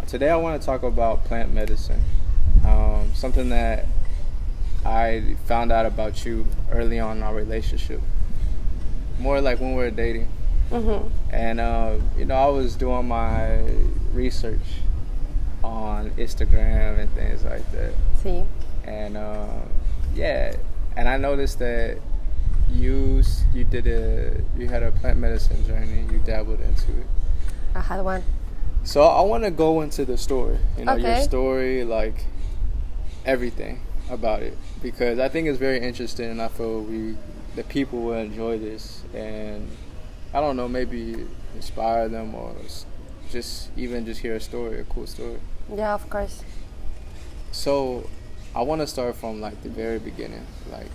today I want to talk about plant medicine. Something that I found out about you early on in our relationship. More like when we were dating. Mm-hmm. And, I was doing my research on Instagram and things like that. See. And, and I noticed that you had a plant medicine journey. You dabbled into it. I had one. So I want to go into the story, your Okay. story, like everything about it, because I think it's very interesting, and I feel the people will enjoy this, and I don't know, maybe inspire them or just hear a story, a cool story. Yeah, of course. So I want to start from like the very beginning, like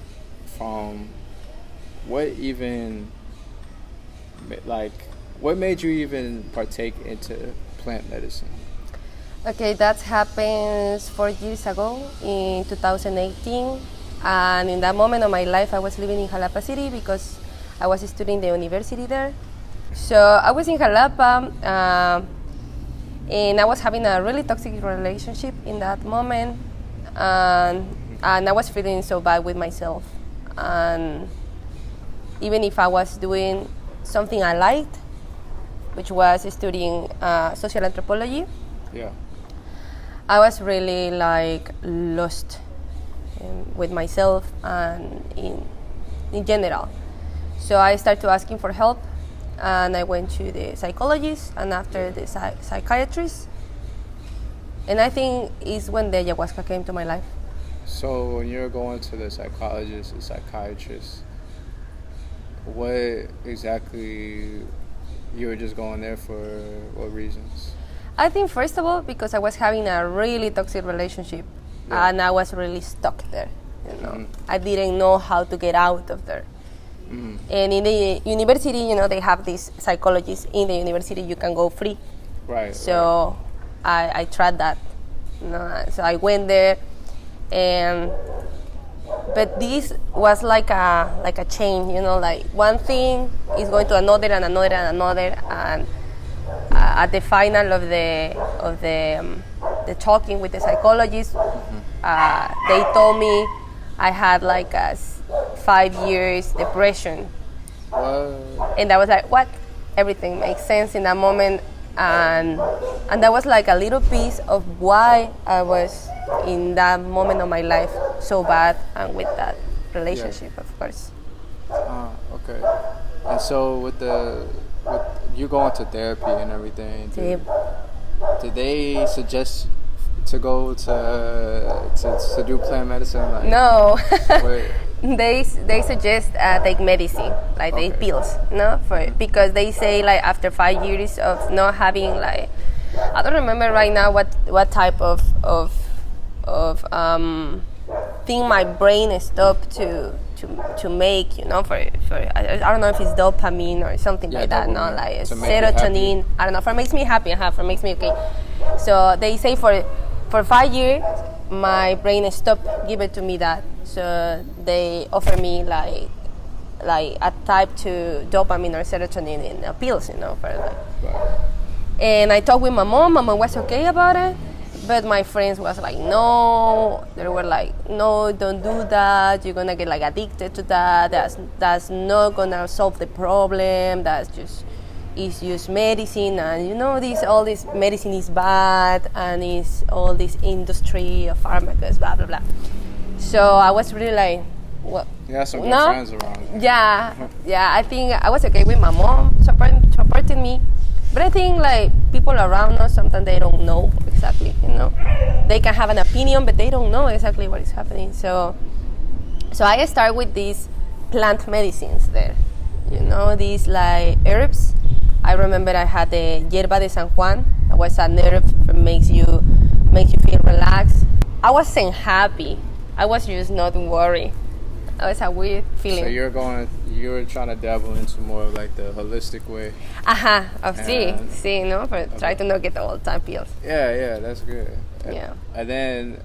from what made you even partake into plant medicine? Okay, that happened 4 years ago in 2018. And in that moment of my life, I was living in Jalapa City because I was studying the university there. So I was in Jalapa, and I was having a really toxic relationship in that moment. And I was feeling so bad with myself. And even if I was doing something I liked, which was studying social anthropology, Yeah. I was really lost with myself and in general. So I started asking for help, and I went to the psychologist and after the psychiatrist. And I think it's when the ayahuasca came to my life. So when you're going to the psychologist, the psychiatrist, what exactly, you were just going there for what reasons? I think first of all because I was having a really toxic relationship, and I was really stuck there. I didn't know how to get out of there. And in the university, they have these psychologists in the university. You can go free. Right. So I tried that. So I went there, but this was like a chain. Like one thing is going to another and another and another, and at the final of the talking with the psychologist, they told me I had like a 5 years depression. What? And I was like, what? Everything makes sense in that moment, and that was like a little piece of why I was in that moment of my life so bad, and with that relationship, of course. Okay. And so with you going to therapy and everything, did they suggest to go to do plant medicine? Like, No. wait. They suggest take medicine, like they pills, because they say like after 5 years of not having like, I don't remember right now what type of thing my brain stopped to make, for I don't know if it's dopamine or something like that, dopamine. like Serotonin. I don't know, for makes me happy, for makes me okay. So they say for 5 years my brain stopped giving to me that. So they offer me like a type 2 dopamine or serotonin in pills, for that. Right. And I talked with my mom. My mom was okay about it, but my friends was like, no. They were like, no, don't do that. You're gonna get like addicted to that. That's not gonna solve the problem. It's just medicine, and all this medicine is bad, and it's all this industry of pharmaceuticals, blah blah blah. So I was really like, what? You had some good friends around. Yeah. I think I was okay with my mom supporting me, but I think like people around us sometimes they don't know exactly. They can have an opinion, but they don't know exactly what is happening. So I start with these plant medicines there. These like herbs. I remember I had the hierba de San Juan. That was an herb that makes you feel relaxed. I wasn't happy. I was just not worried. That was a weird feeling. So you were trying to dabble into more of like the holistic way. Try to not get all the time pills. Yeah, that's good. Yeah. And then,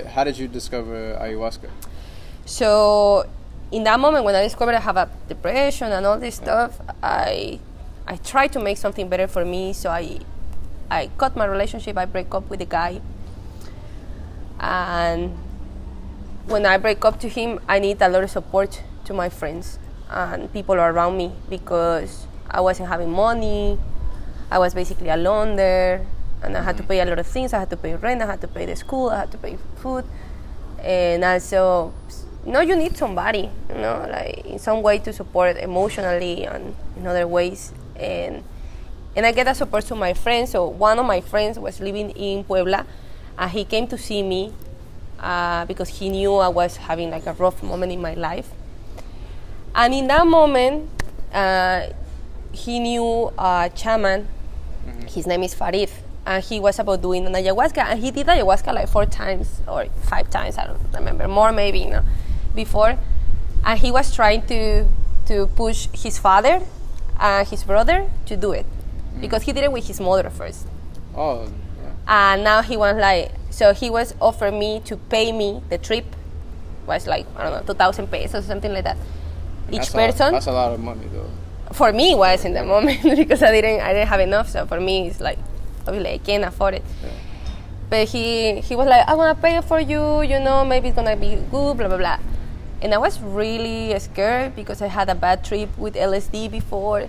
how did you discover ayahuasca? So, in that moment when I discovered I have a depression and all this stuff, I tried to make something better for me. So I I cut my relationship. I break up with the guy, and when I break up to him, I need a lot of support to my friends and people around me because I wasn't having money. I was basically alone there, and I had to pay a lot of things. I had to pay rent. I had to pay the school. I had to pay food, and also, you need somebody, like in some way to support emotionally and in other ways, and I get that support to my friends. So one of my friends was living in Puebla, and he came to see me because he knew I was having like a rough moment in my life. And in that moment, he knew a shaman. His name is Farid, and he was about doing an ayahuasca, and he did ayahuasca like 4 times or 5 times, I don't remember, more maybe, before. And he was trying to push his father and his brother to do it because he did it with his mother first. Oh, yeah. And now he was so he was offering me to pay me the trip. Was like, I don't know, 2,000 pesos or something like that. Each person. That's a lot of money though. For me, it was in the moment because I didn't have enough. So for me, it's like, obviously I can't afford it. Yeah. But he was like, I want to pay it for you, maybe it's going to be good, blah, blah, blah. And I was really scared because I had a bad trip with LSD before.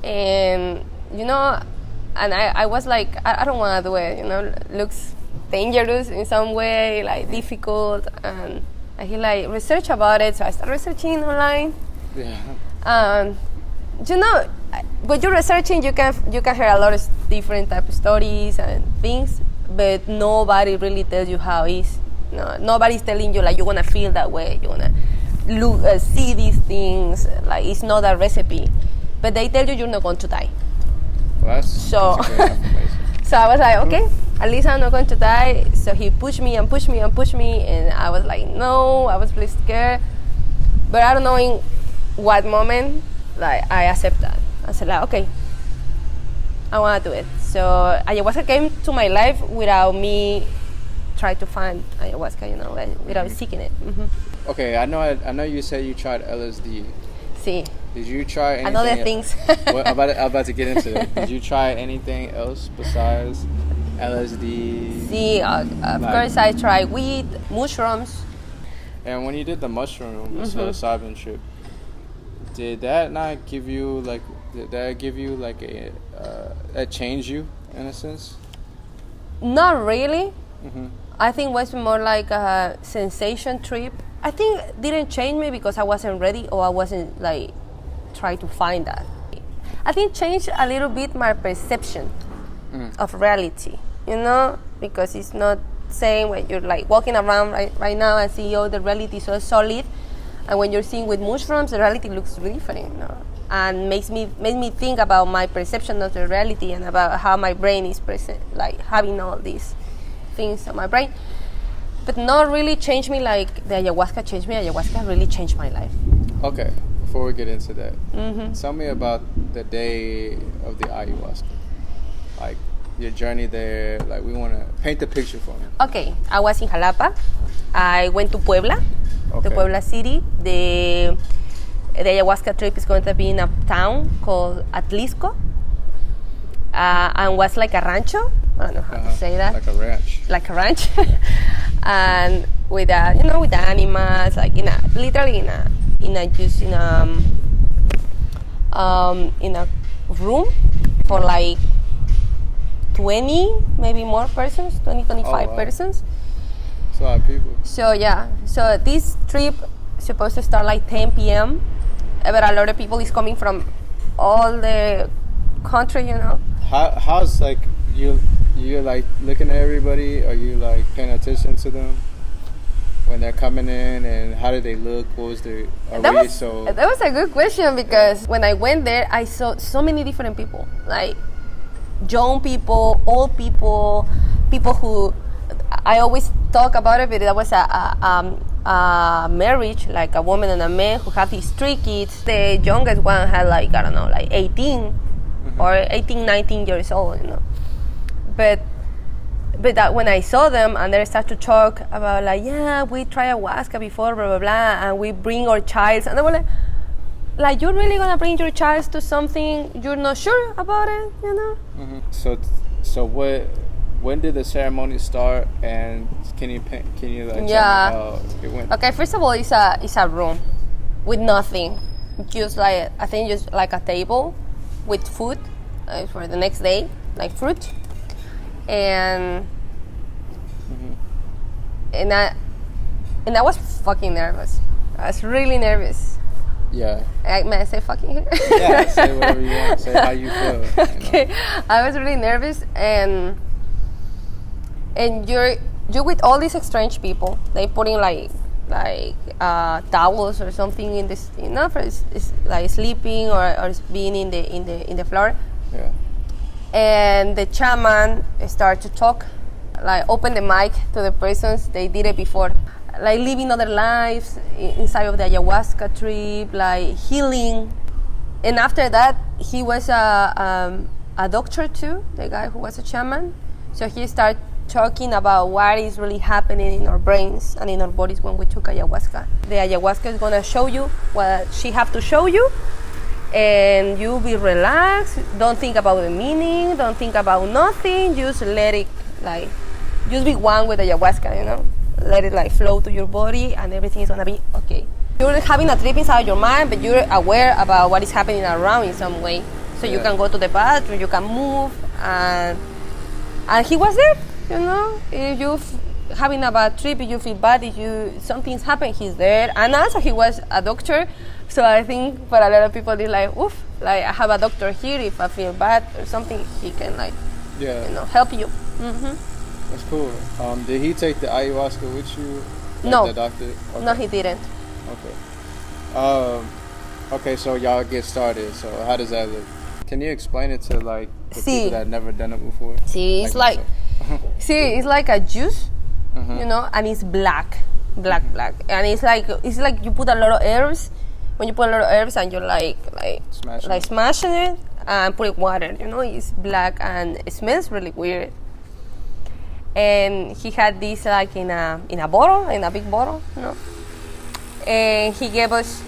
And, and I was like, I don't want to do it, looks dangerous in some way, like difficult. And he like research about it. So I started researching online. Yeah. When you're researching, you can hear a lot of different type of stories and things, but nobody really tells you how it is. Nobody's telling you like you're gonna feel that way, you're gonna look, see these things. Like it's not a recipe, but they tell you you're not going to die. Well, that's great information. So I was like, okay, at least I'm not going to die. So he pushed me and pushed me and pushed me, and I was like, no, I was really scared, but I don't know in what moment. Like I accept that. I said like, okay, I want to do it. So ayahuasca came to my life without me trying to find ayahuasca, without seeking it. Mm-hmm. Okay, I know you said you tried LSD. Sí. Did you try anything? Another things. I'm about to get into it. Did you try anything else besides LSD? Sí, of course I tried weed, mushrooms. And when you did the mushroom, the psilocybin trip, did that not give you like? Did that give you like that change you in a sense? Not really. Mm-hmm. I think it was more like a sensation trip. I think it didn't change me because I wasn't ready or I wasn't like trying to find that. I think it changed a little bit my perception of reality, because it's not same when you're like walking around right now and see the reality is so solid. And when you're seeing with mushrooms, the reality looks really different, and makes me think about my perception of the reality and about how my brain is present, like having all these things on my brain. But not really changed me like the ayahuasca changed me. Ayahuasca really changed my life. Okay, before we get into that, tell me about the day of the ayahuasca, like your journey there. Like we want to paint the picture for me. Okay, I was in Jalapa. I went to Puebla. Okay. To Puebla City. The ayahuasca trip is going to be in a town called Atlixco, and was like a rancho. I don't know how to say that. Like a ranch. Like a ranch, and with with the animals, like literally in a room for like 20, maybe more persons, 25 persons. A lot of people. So this trip is supposed to start like 10 p.m. But a lot of people is coming from all the country, How's like you're like looking at everybody? Are you like paying attention to them when they're coming in, and how did they look? What was their? That was a good question because when I went there, I saw so many different people, like young people, old people, people who. I always talk about it, but that was a marriage, like a woman and a man who have these 3 kids. The youngest one had like, I don't know, like 18 or 18, 19 years old, But that when I saw them and they start to talk about like, yeah, we tried ayahuasca before, blah, blah, blah, and we bring our child. And they were like, you're really going to bring your child to something you're not sure about it, Mm-hmm. So when did the ceremony start, and can you like tell me how it went? Okay, first of all, it's a room with nothing, just like I think just like a table with food for the next day, like fruit, and and I was fucking nervous. I was really nervous. Yeah. May I say fucking here? Yeah, say whatever you want. Say how you feel. Okay, I was really nervous, and you're with all these strange people. They putting like towels or something in this, for it's like sleeping or being in the floor. Yeah. And the shaman start to talk, like open the mic to the persons they did it before, like living other lives inside of the ayahuasca trip, like healing. And after that, he was a doctor too, the guy who was a shaman. So he started talking about what is really happening in our brains and in our bodies when we took ayahuasca. The ayahuasca is gonna show you what she have to show you, and you be relaxed. Don't think about the meaning. Don't think about nothing. Just let it just be one with ayahuasca. Let it flow to your body, and everything is gonna be okay. You're having a trip inside your mind, but you're aware about what is happening around in some way. So you can go to the bathroom, you can move, and he was there. If you're having a bad trip, if you feel bad, if something's happened, he's there. And also he was a doctor, so I think for a lot of people it's like, oof, like I have a doctor here. If I feel bad or something, he can help you. Mm-hmm. That's cool. Did he take the ayahuasca with you? No. The doctor? Okay. No, he didn't. Okay. Okay, so y'all get started. So how does that look? Can you explain it to the people that have never done it before? See, it's like it's like a juice, and it's black, and it's like you put a lot of herbs. When you put a lot of herbs and you're like smashing it and put water, it's black and it smells really weird. And he had this in a bottle, in a big bottle, and he gave us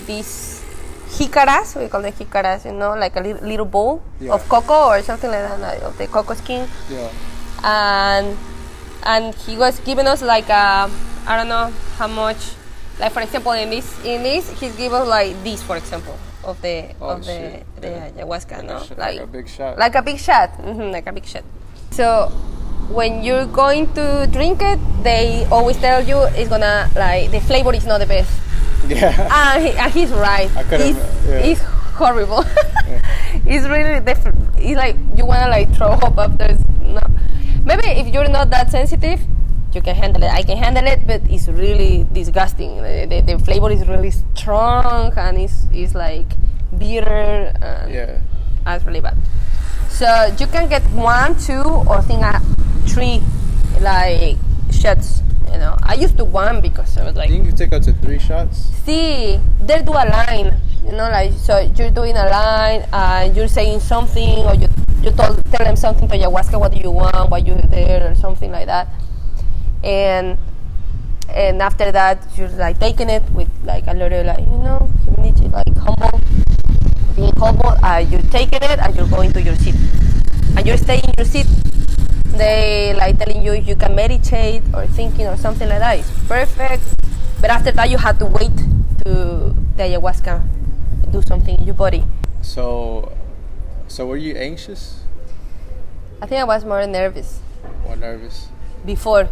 these jicaras, we call them jicaras, like a little bowl of cocoa or something like that, of the cocoa skin. Yeah. And he was giving us I don't know how much, for example in this he's giving us this, for example, of the ayahuasca, like a big shot. Like a big shot. Mm-hmm, like a big shot. So when you're going to drink it, they always tell you it's gonna the flavor is not the best. Yeah. And he's right. It's horrible. Yeah. It's really different. It's like you wanna throw up after. No. Maybe if you're not that sensitive, you can handle it. I can handle it, but it's really disgusting. The flavor is really strong, and it's like bitter. It's really bad. So you can get 1, 2, or 3 shots. I used to 1 because I was like. Didn't you take up to 3 shots? See, they do a line. So you're doing a line, and you're saying something, or you tell them something to ayahuasca. What do you want? Why you're there, or something like that. And after that, you're taking it with a little humility, humble. Being humble, you're taking it and you're going to your seat, and you're staying in your seat. They telling you if you can meditate or thinking or something like that. It's perfect, but after that you have to wait to the ayahuasca do something in your body. So were you anxious? I think I was more nervous. More nervous before,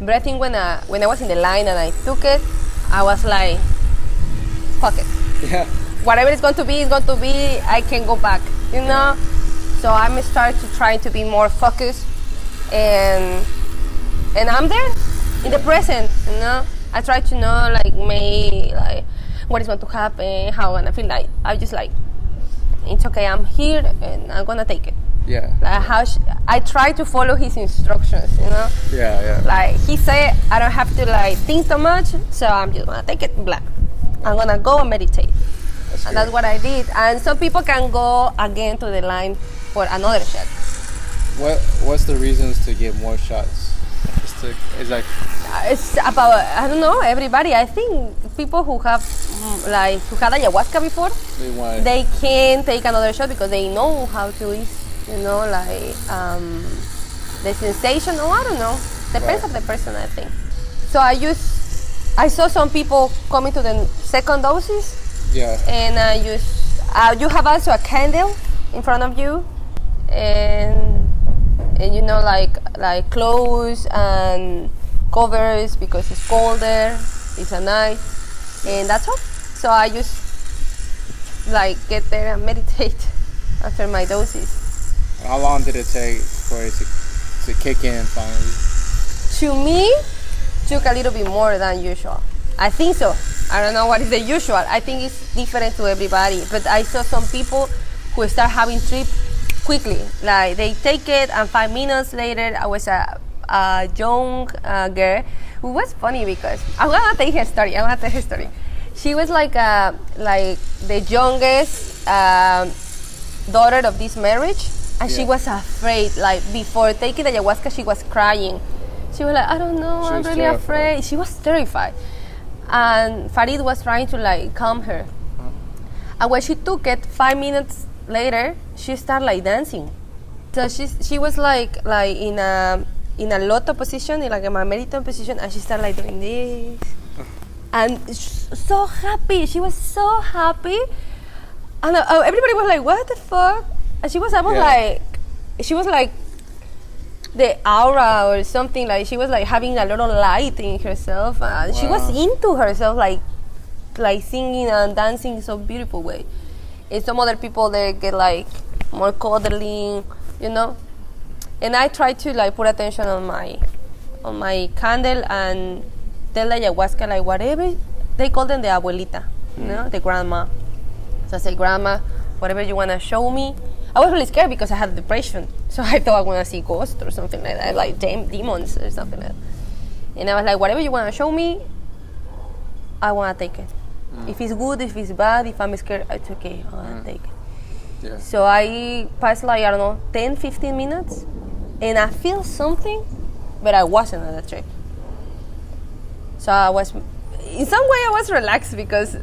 but I think when I was in the line and I took it, I was like, fuck it. Yeah. Whatever it's going to be, I can go back, So I'm starting to try to be more focused, and I'm there in the present, I try to know what is going to happen, how I'm gonna feel. I'm just it's okay, I'm here and I'm gonna take it. Yeah. I try to follow his instructions, Yeah. He said I don't have to think too much, so I'm just gonna take it black. I'm gonna go and meditate. That's what I did. And some people can go again to the line for another shot. What's the reasons to get more shots? It's about, I don't know, everybody. I think people who have who had ayahuasca before, they can take another shot because they know how to like the sensation, or I don't know, depends on the person, I think. So I saw some people coming to the second doses. Yeah. And you have also a candle in front of you, and like clothes and covers because it's colder, it's a night, and that's all. So I just like get there and meditate after my doses. How long did it take for it to kick in finally? To me, took a little bit more than usual. I think so. I don't know what is the usual. I think it's different to everybody. But I saw some people who start having trip quickly. Like they take it, and 5 minutes later, I was a young girl who was funny because I'm gonna tell her story. She was like the youngest daughter of this marriage, and she was afraid. Like before taking the ayahuasca, she was crying. She was like, I don't know, I'm really afraid. She was terrified. And Farid was trying to like calm her. And when she took it, 5 minutes later, she started like dancing. So she was like in a loto position, in like a meriton position, and she started like doing this. And so happy. She was so happy. And everybody was like, what the fuck? And she was like the aura or something, like she was like having a lot of light in herself. She was into herself, like singing and dancing in so beautiful way. And some other people, they get like more cuddling, And I try to like put attention on my candle and tell the ayahuasca like whatever. They call them the abuelita, the grandma. So I say, grandma, whatever you wanna show me. I was really scared because I had depression, so I thought I was gonna see ghosts or something like that, like demons or something like that. And I was like, whatever you wanna show me, I wanna take it. If it's good, if it's bad, if I'm scared, it's okay, I wanna take it. Yeah. So I passed like, I don't know, 10, 15 minutes, and I feel something, but I wasn't on the trip. So I was, in some way I was relaxed because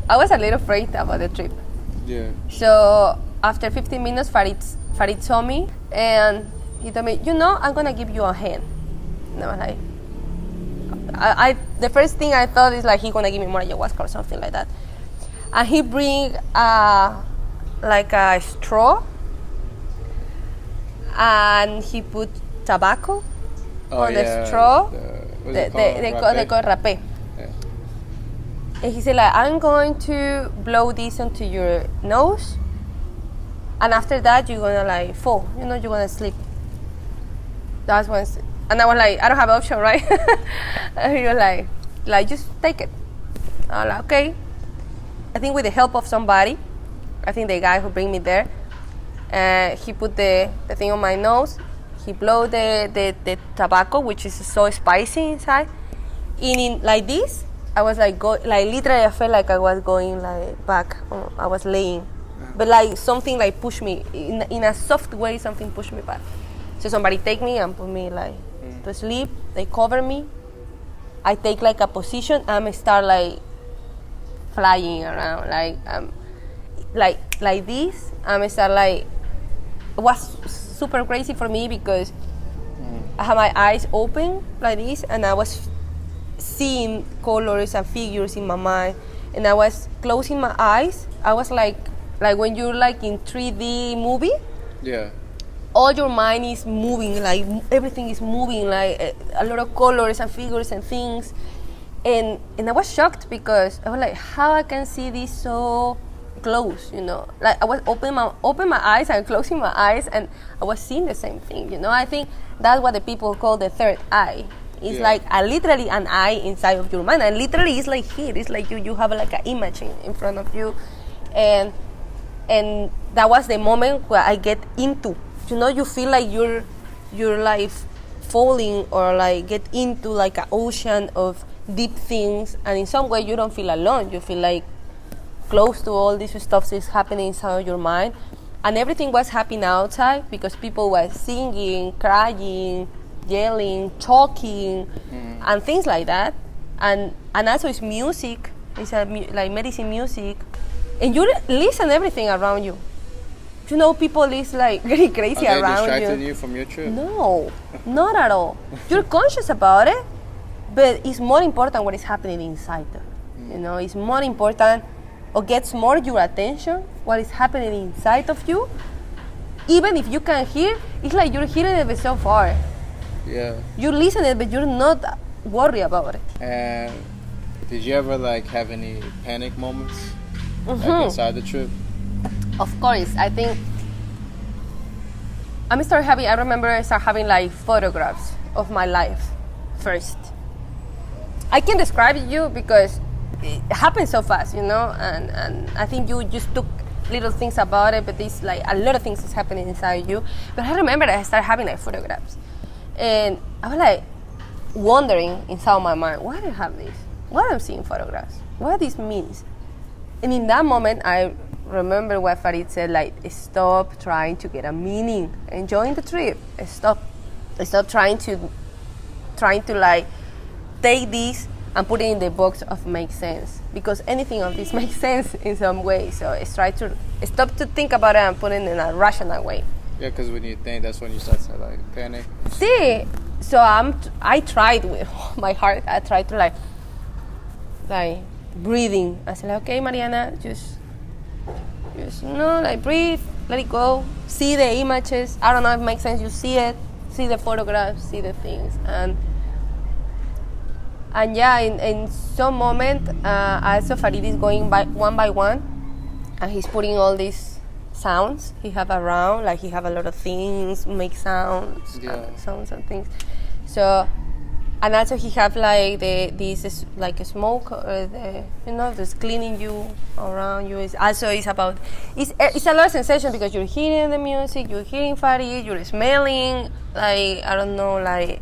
I was a little afraid about the trip. Yeah. So after 15 minutes, Farid saw me, and he told me, I'm gonna give you a hand. And I was like, the first thing I thought is like, he's gonna give me more ayahuasca or something like that. And he bring like a straw, and he put tobacco on the straw. They call rapé. Yeah. And he said like, I'm going to blow this into your nose, and after that you're gonna like fall, you're gonna sleep. That's when, and I was like, I don't have an option, right? And he was like just take it. I was like, okay. I think with the help of somebody, I think the guy who bring me there, he put the thing on my nose. He blow the tobacco, which is so spicy inside. In like this, I was like literally I felt like I was going like back. I was laying, but like something like pushed me in a soft way. Something pushed me back. So somebody take me and put me like to sleep. They cover me. I take like a position. I start like flying around like this. I start like, it was super crazy for me because I had my eyes open like this, and I was seeing colors and figures in my mind, and I was closing my eyes. I was like when you're like in 3D movie. Yeah. All your mind is moving, like everything is moving, like a lot of colors and figures and things. And I was shocked because I was like, how I can see this so close, Like I was open my eyes and closing my eyes, and I was seeing the same thing, I think that's what the people call the third eye. It's like literally an eye inside of your mind, and literally it's like here. It's like you have like an image in front of you, and that was the moment where I get into. You feel like you're like falling or like get into like an ocean of deep things, and in some way you don't feel alone. You feel like close to all this stuff that's happening inside your mind, and everything was happening outside because people were singing, crying, yelling, talking, and things like that. And also it's music. It's like medicine music, and you listen everything around you. you know, people is like getting crazy Are they around distracting you from your trip? No, not at all. You're conscious about it, but it's more important what is happening inside them. You know, it's more important or gets more your attention what is happening inside of you. Even if you can hear, it's like you're hearing it but so far. Yeah. You're listening, but you're not worried about it. And did you ever like have any panic moments like inside the trip? Of course, I think I remember I started having like photographs of my life first. I can describe it to you because it happened so fast, you know, and I think you just took little things about it, but there's like a lot of things that's happening inside you. But I remember that I started having like photographs, and I was like wondering inside my mind, why do I have this? Why I'm seeing photographs? What this means? And in that moment, I remember what Farid said, like, stop trying to get a meaning, enjoying the trip. Stop trying to like take this and put it in the box of make sense, because anything of this makes sense in some way. So try to stop to think about it and put it in a rational way. Yeah, because when you think, that's when you start to like panic. See, so I tried with my heart. I tried to like breathing. I said, like, okay, Mariana, just like breathe, let it go, see the images. I don't know if it makes sense. You see it, see the photographs, see the things, and yeah, in some moment, also Farid is going by one, and he's putting all these sounds he have around, like he have a lot of things, make sounds, sounds and things. So, and also he have like this like a smoke, you know, just cleaning you around you. It's about it's a lot of sensation because you're hearing the music, you're hearing Farid, you're smelling like I don't know, like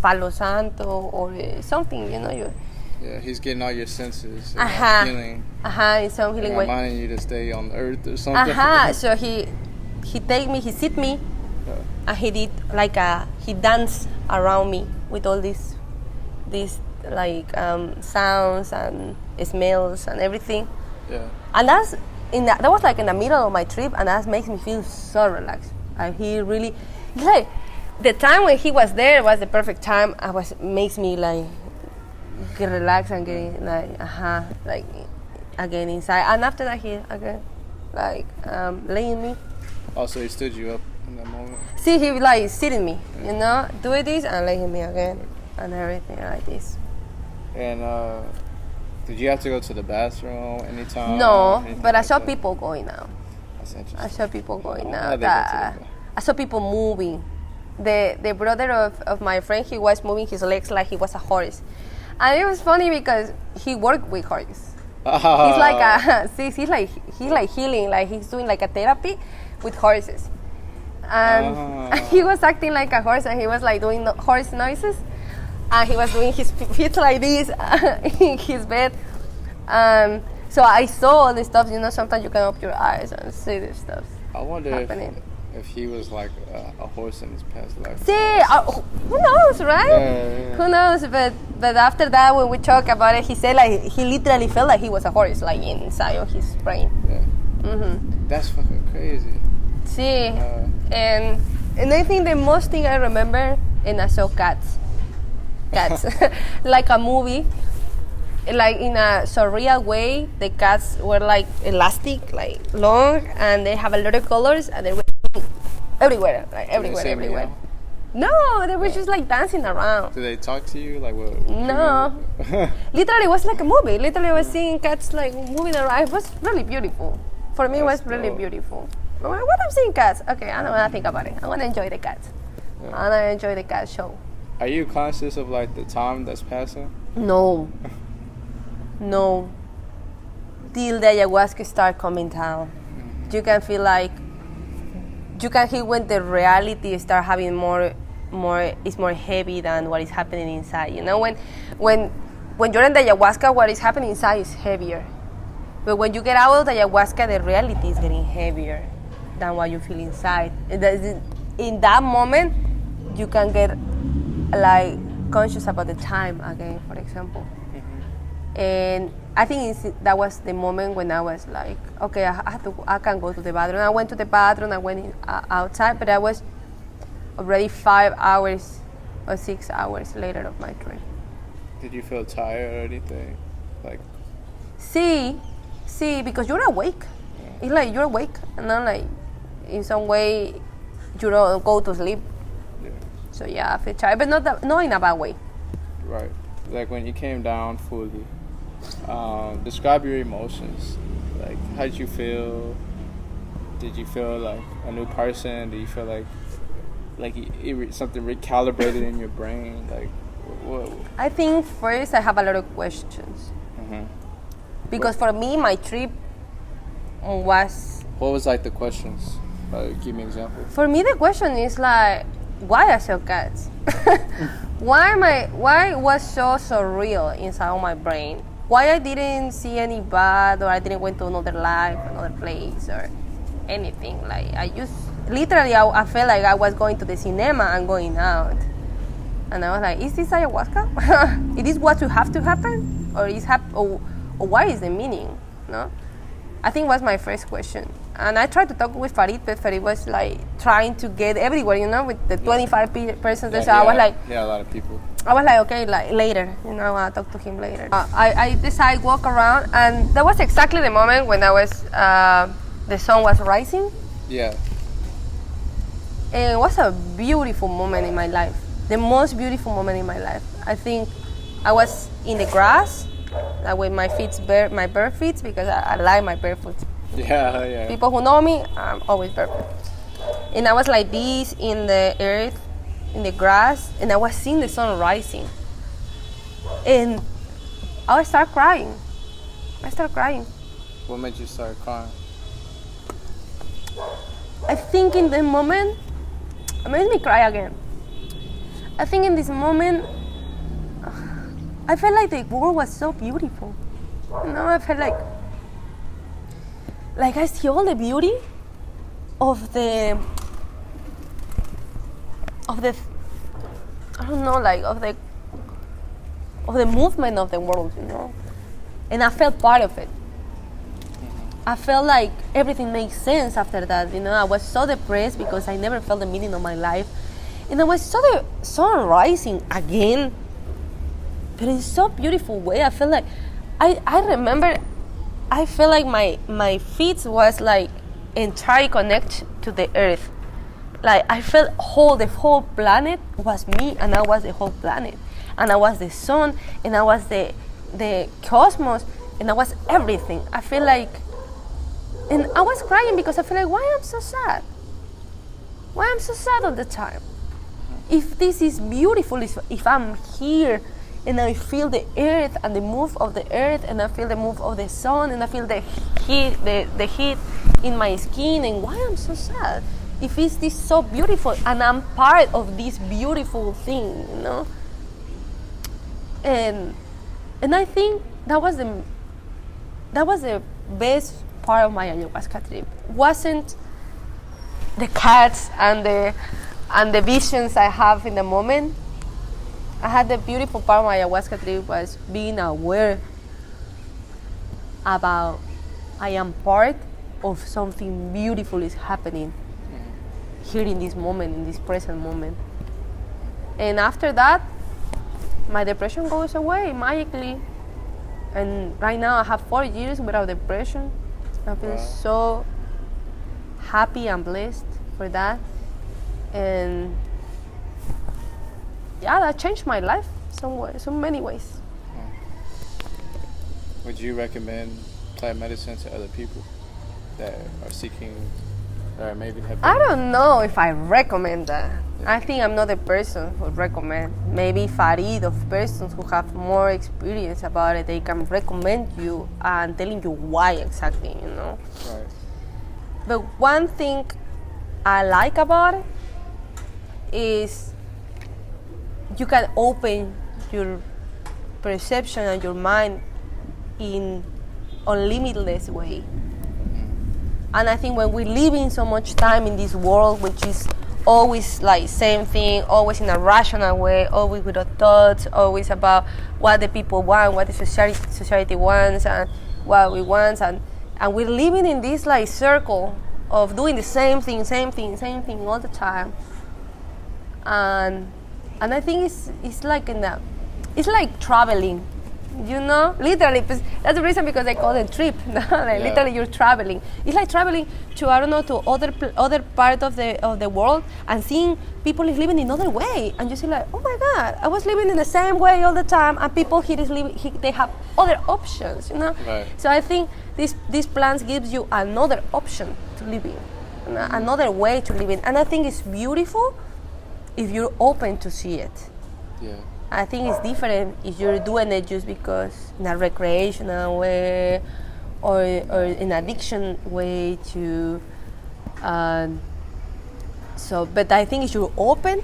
Palo Santo or something, you know. Yeah, he's getting all your senses. Healing. In some healing way. Reminding you to stay on Earth or something. So he take me, he sit me, and he did like he danced around me with all these like sounds and smells and everything. Yeah. And that was like in the middle of my trip, and that makes me feel so relaxed. And he really, like, the time when he was there was the perfect time. Makes me like get relaxed and get like again inside. And after that, he again like laying me. Also, he stood you up in that moment. See, he like sitting me, you know, doing this and laying me again and everything like this. And did you have to go to the bathroom anytime? No, but I saw people going now. That's interesting. I saw people going now. I saw people moving. The brother of my friend, he was moving his legs like he was a horse. And it was funny because he worked with horses. He's like he's like healing, like he's doing like a therapy with horses. And he was acting like a horse, and he was like doing horse noises. And he was doing his feet like this in his bed. So I saw all this stuff, you know, sometimes you can open your eyes and see this stuff. I wonder if he was like a horse in his past life. See, who knows, right? Yeah. Who knows? But after that, when we talk about it, he said like he literally felt like he was a horse, like inside of his brain. Yeah. Mm-hmm. That's fucking crazy. See, and I think the most thing I remember, and I saw cats, like a movie. Like in a surreal way, the cats were like elastic, like long, and they have a lot of colors, and they were everywhere, like everywhere. No, they were just like dancing around. Do they talk to you? Like what? No. Literally, it was like a movie. Literally, I was seeing cats like moving around. It was really beautiful. For me, it was really beautiful. What I'm seeing cats? Okay, I don't want to think about it. I want to enjoy the cats. I want to enjoy the cat show. Are you conscious of like the time that's passing? No. Till the ayahuasca start coming down, you can feel like you can hear when the reality start having more is more heavy than what is happening inside. You know, when you're in the ayahuasca, what is happening inside is heavier, but when you get out of the ayahuasca, the reality is getting heavier than what you feel inside. In that moment, you can get like conscious about the time again, for example. And I think that was the moment when I was like, okay, I can go to the bathroom. I went to the bathroom. I went outside, but I was already 5 hours or 6 hours later of my trip. Did you feel tired or anything? Like, see, because you're awake. Yeah. It's like you're awake, and then like in some way you don't go to sleep. Yeah. So yeah, I feel tired, but not in a bad way. Right. Like when you came down fully, describe your emotions. Like, how did you feel? Did you feel like a new person? Did you feel like something recalibrated in your brain? Like, what? I think first I have a lot of questions. Mm-hmm. Because for me, my trip was... What was like the questions? Give me an example. For me, the question is like, why I sell cats? Why was so surreal inside of my brain? Why I didn't see any bad, or I didn't went to another life, another place, or anything. Like, I felt like I was going to the cinema and going out. And I was like, is this ayahuasca? Is this what you have to happen? Or what is the meaning? No? I think was my first question. And I tried to talk with Farid, but Farid was like trying to get everywhere, with the 25 persons. So I was like... Yeah, a lot of people. I was like, okay, like later, I'll talk to him later. I decided to walk around, and that was exactly the moment when I was, the sun was rising. Yeah. And it was a beautiful moment in my life. The most beautiful moment in my life. I think I was in the grass, like with my my bare feet, because I like my barefoot. Yeah. People who know me, I'm always barefoot. And I was like this in the earth, in the grass, and I was seeing the sun rising. And I started crying. What made you start crying? I think in the moment, it made me cry again. I think in this moment, I felt like the world was so beautiful. I felt like I see all the beauty of the I don't know, like of the movement of the world, and I felt part of it. I felt like everything makes sense after that. I was so depressed because I never felt the meaning of my life, and I was so the sun rising again, but in so beautiful way. I felt like I remember. I felt like my feet was like entirely connected to the earth. Like I felt the whole planet was me, and I was the whole planet, and I was the sun, and I was the cosmos, and I was everything. I feel like, and I was crying because I feel like, why I'm so sad? Why I'm so sad all the time? If this is beautiful, if I'm here, and I feel the earth and the move of the earth, and I feel the move of the sun, and I feel the heat in my skin, and why I'm so sad? If it's this so beautiful, and I'm part of this beautiful thing, and I think that was the best part of my ayahuasca trip. Wasn't the cats and the visions I have in the moment. I had the beautiful part of my ayahuasca trip was being aware about I am part of something beautiful is happening here in this moment, in this present moment. And after that, my depression goes away magically. And right now I have 4 years without depression. I feel so happy and blessed for that. And yeah, that changed my life so many ways. Would you recommend plant medicine to other people that are seeking, or maybe have? I don't know if I recommend that. I think I'm not the person who recommend. Maybe Farid, of persons who have more experience about it, they can recommend you and telling you why exactly, Right. But one thing I like about it is you can open your perception and your mind in a limitless way. And I think when we live in so much time in this world, which is always like same thing, always in a rational way, always with our thoughts, always about what the people want, what the society wants, and what we want, and we're living in this like circle of doing the same thing all the time. And I think it's like it's like traveling, you know, literally. That's the reason because they call it trip. Literally, you're traveling. It's like traveling to, I don't know, to other part of the world and seeing people is living in another way, and you see like, oh my God, I was living in the same way all the time, and people here is living. They have other options, you know. Right. So I think these plans gives you another option to live in, another way to live in, and I think it's beautiful if you're open to see it. Yeah. I think it's different if you're doing it just because in a recreational way or in addiction way to. But I think if you're open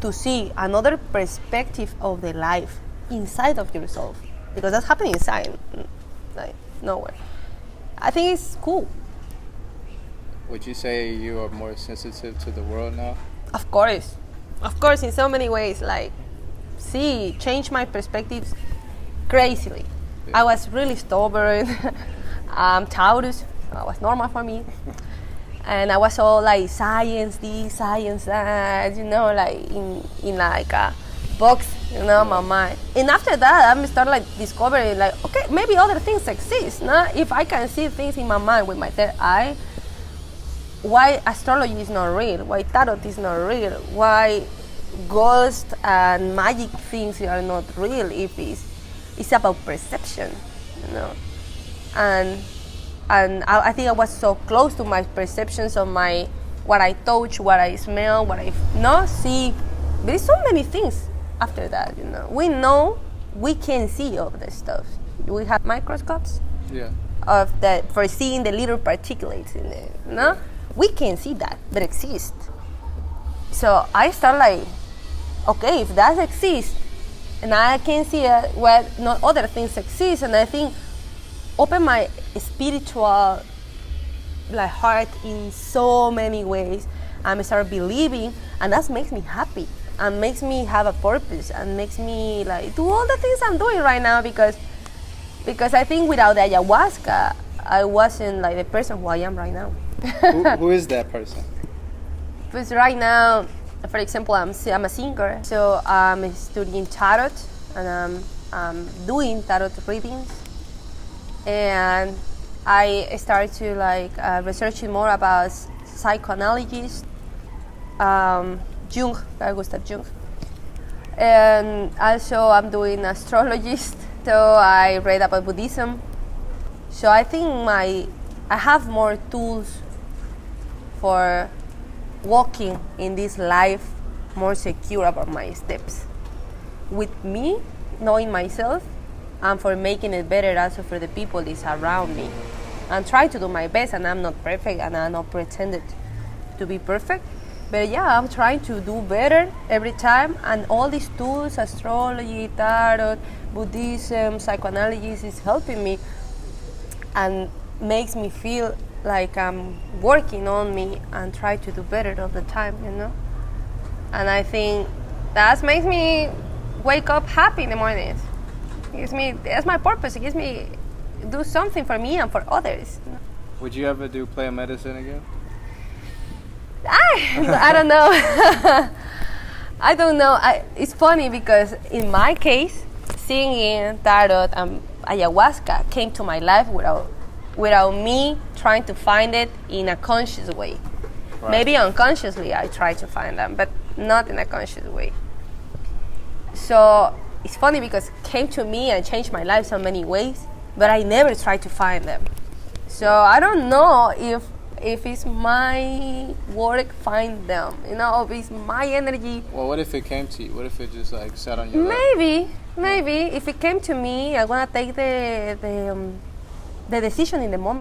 to see another perspective of the life inside of yourself, because that's happening inside, like nowhere. I think it's cool. Would you say you are more sensitive to the world now? Of course, in so many ways, like. Change my perspectives crazily. Yeah. I was really stubborn. Taurus, was normal for me. And I was all like science this, science that, you know, like in like a box, you know, my mind. And after that, I started like discovering like, okay, maybe other things exist. No? If I can see things in my mind with my third eye, why astrology is not real? Why tarot is not real? Why ghosts and magic things are not real? If it's about perception, you know. And I think I was so close to my perceptions of what I touch, what I smell, what I see. There's so many things after that, you know. We can see all the stuff. We have microscopes of that for seeing the little particulates in it, you know. We can see that exists. So I start like, okay, if that exists, and I can see what not other things exist, and I think open my spiritual like heart in so many ways, and I start believing, and that makes me happy, and makes me have a purpose, and makes me like do all the things I'm doing right now because I think without the ayahuasca, I wasn't like the person who I am right now. Who is that person? Because right now, for example, I'm a singer, so I'm studying tarot, and I'm doing tarot readings, and I started to like researching more about psychologist, Jung, Gustav Jung, and also I'm doing astrologist. So I read about Buddhism. So I think I have more tools for walking in this life more secure about my steps. With me, knowing myself, and for making it better also for the people that's around me. And try to do my best, and I'm not perfect, and I'm not pretended to be perfect. But yeah, I'm trying to do better every time, and all these tools, astrology, tarot, Buddhism, psychoanalysis, is helping me and makes me feel like I'm working on me and try to do better all the time, you know. And I think that makes me wake up happy in the mornings. That's my purpose. It gives me do something for me and for others. You know? Would you ever do plant medicine again? I don't know. I don't know. It's funny because in my case, singing, tarot, and ayahuasca came to my life without me trying to find it in a conscious way. Right. Maybe unconsciously I try to find them, but not in a conscious way. So it's funny because it came to me and changed my life so many ways, but I never tried to find them. So I don't know if it's my work find them, you know, if it's my energy. Well, what if it came to you? What if it just like sat on your lap? Maybe if it came to me, I'm gonna take the decision in the moment.